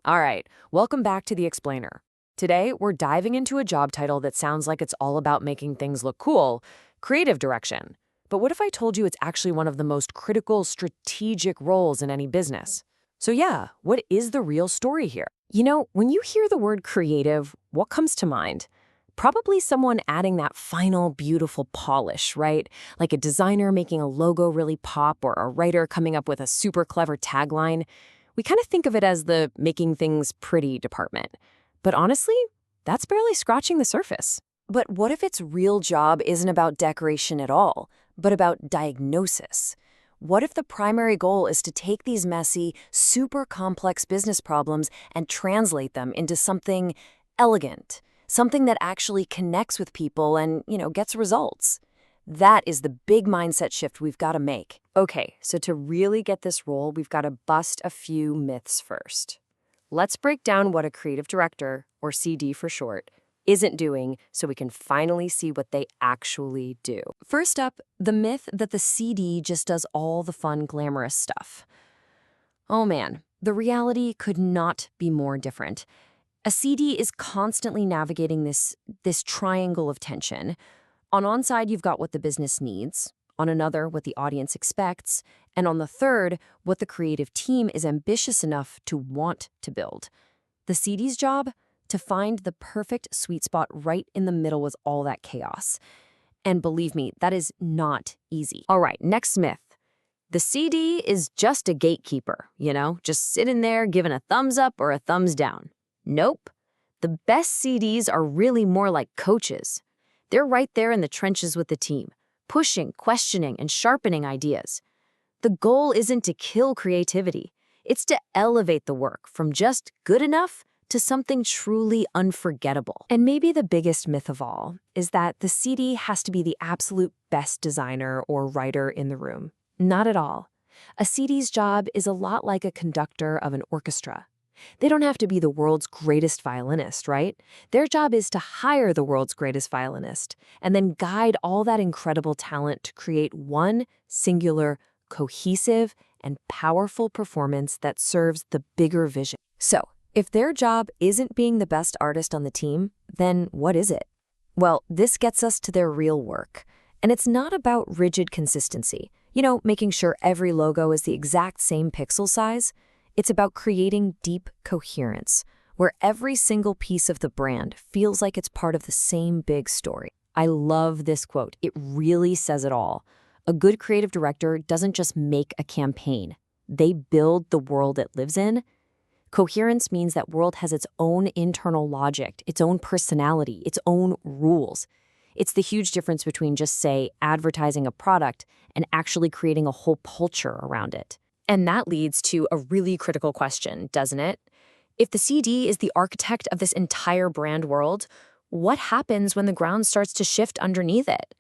All right, welcome back to The Explainer. Today, we're diving into a job title that sounds like it's all about making things look cool, creative direction. But what if I told you it's actually one of the most critical strategic roles in any business? So yeah, what is the real story here? When you hear the word creative, what comes to mind? Probably someone adding that final, beautiful polish, right? Like a designer making a logo really pop or a writer coming up with a super clever tagline. We kind of think of it as the making things pretty department. But honestly, that's barely scratching the surface. But what if its real job isn't about decoration at all, but about diagnosis? What if the primary goal is to take these messy, super complex business problems and translate them into something elegant, something that actually connects with people and, gets results? That is the big mindset shift we've got to make. Okay, so to really get this role, we've got to bust a few myths first. Let's break down what a creative director, or CD for short, isn't doing so we can finally see what they actually do. First up, the myth that the CD just does all the fun, glamorous stuff. Oh man, the reality could not be more different. A CD is constantly navigating this triangle of tension. On one side, you've got what the business needs, on another, what the audience expects, and on the third, what the creative team is ambitious enough to want to build. The CD's job? To find the perfect sweet spot right in the middle was all that chaos. And believe me, that is not easy. All right, next myth. The CD is just a gatekeeper, just sitting there giving a thumbs up or a thumbs down. Nope. The best CDs are really more like coaches. They're right there in the trenches with the team, pushing, questioning, and sharpening ideas. The goal isn't to kill creativity. It's to elevate the work from just good enough to something truly unforgettable. And maybe the biggest myth of all is that the CD has to be the absolute best designer or writer in the room. Not at all. A CD's job is a lot like a conductor of an orchestra. They don't have to be the world's greatest violinist, right? Their job is to hire the world's greatest violinist and then guide all that incredible talent to create one singular, cohesive, and powerful performance that serves the bigger vision. So, if their job isn't being the best artist on the team, then what is it? Well, this gets us to their real work. And it's not about rigid consistency, making sure every logo is the exact same pixel size. It's about creating deep coherence, where every single piece of the brand feels like it's part of the same big story. I love this quote. It really says it all. A good creative director doesn't just make a campaign. They build the world it lives in. Coherence means that world has its own internal logic, its own personality, its own rules. It's the huge difference between just, say, advertising a product and actually creating a whole culture around it. And that leads to a really critical question, doesn't it? If the CD is the architect of this entire brand world, what happens when the ground starts to shift underneath it?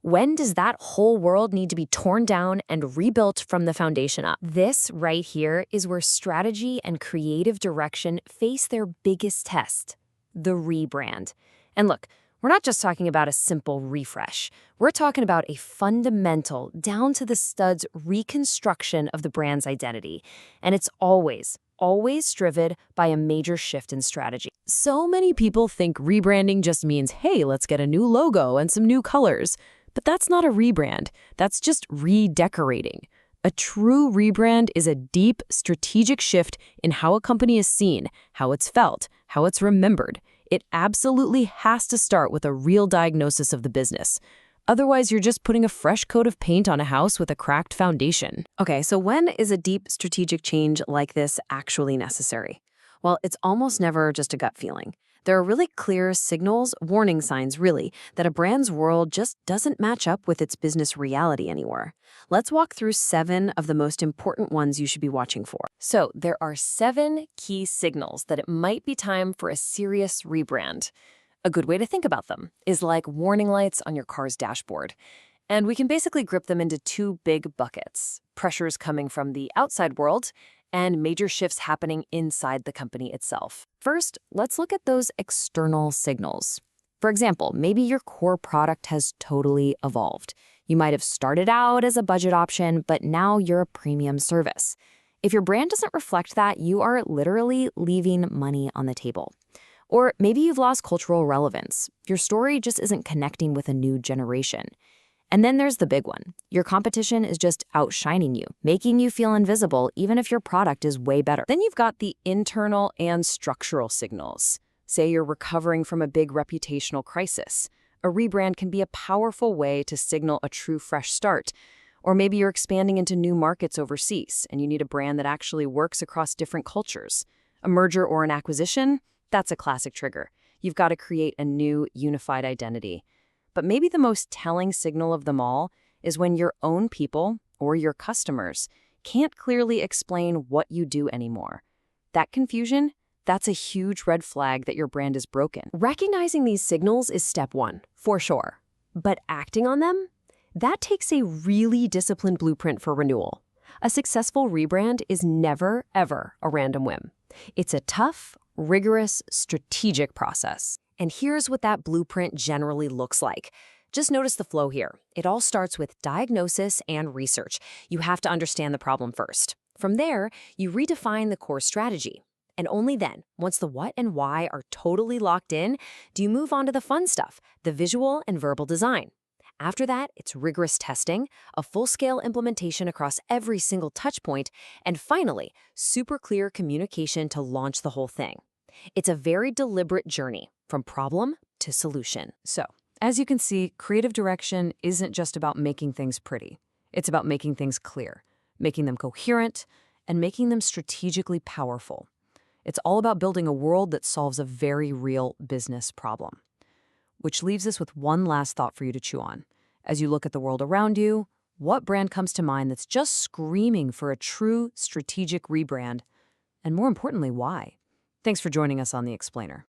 When does that whole world need to be torn down and rebuilt from the foundation up? This right here is where strategy and creative direction face their biggest test, the rebrand. And look, we're not just talking about a simple refresh. We're talking about a fundamental, down-to-the-studs reconstruction of the brand's identity. And it's always driven by a major shift in strategy. So many people think rebranding just means, hey, let's get a new logo and some new colors. But that's not a rebrand. That's just redecorating. A true rebrand is a deep, strategic shift in how a company is seen, how it's felt, how it's remembered. It absolutely has to start with a real diagnosis of the business. Otherwise, you're just putting a fresh coat of paint on a house with a cracked foundation. Okay, so when is a deep strategic change like this actually necessary? Well, it's almost never just a gut feeling. There are really clear signals, warning signs really, that a brand's world just doesn't match up with its business reality anymore. Let's walk through 7 of the most important ones you should be watching for. So there are 7 key signals that it might be time for a serious rebrand. A good way to think about them is like warning lights on your car's dashboard. And we can basically group them into 2 big buckets: pressures coming from the outside world and major shifts happening inside the company itself. First, let's look at those external signals. For example, maybe your core product has totally evolved. You might have started out as a budget option, but now you're a premium service. If your brand doesn't reflect that, you are literally leaving money on the table. Or maybe you've lost cultural relevance. Your story just isn't connecting with a new generation. And then there's the big one. Your competition is just outshining you, making you feel invisible even if your product is way better. Then you've got the internal and structural signals. Say you're recovering from a big reputational crisis. A rebrand can be a powerful way to signal a true fresh start. Or maybe you're expanding into new markets overseas and you need a brand that actually works across different cultures. A merger or an acquisition? That's a classic trigger. You've got to create a new, unified identity. But maybe the most telling signal of them all is when your own people, or your customers, can't clearly explain what you do anymore. That confusion, that's a huge red flag that your brand is broken. Recognizing these signals is step one, for sure. But acting on them? That takes a really disciplined blueprint for renewal. A successful rebrand is never, ever a random whim. It's a tough, rigorous, strategic process. And here's what that blueprint generally looks like. Just notice the flow here. It all starts with diagnosis and research. You have to understand the problem first. From there, you redefine the core strategy. And only then, once the what and why are totally locked in, do you move on to the fun stuff, the visual and verbal design. After that, it's rigorous testing, a full-scale implementation across every single touchpoint, and finally, super clear communication to launch the whole thing. It's a very deliberate journey from problem to solution. So, as you can see, creative direction isn't just about making things pretty. It's about making things clear, making them coherent, and making them strategically powerful. It's all about building a world that solves a very real business problem. Which leaves us with one last thought for you to chew on. As you look at the world around you, what brand comes to mind that's just screaming for a true strategic rebrand? And more importantly, why? Thanks for joining us on The Explainer.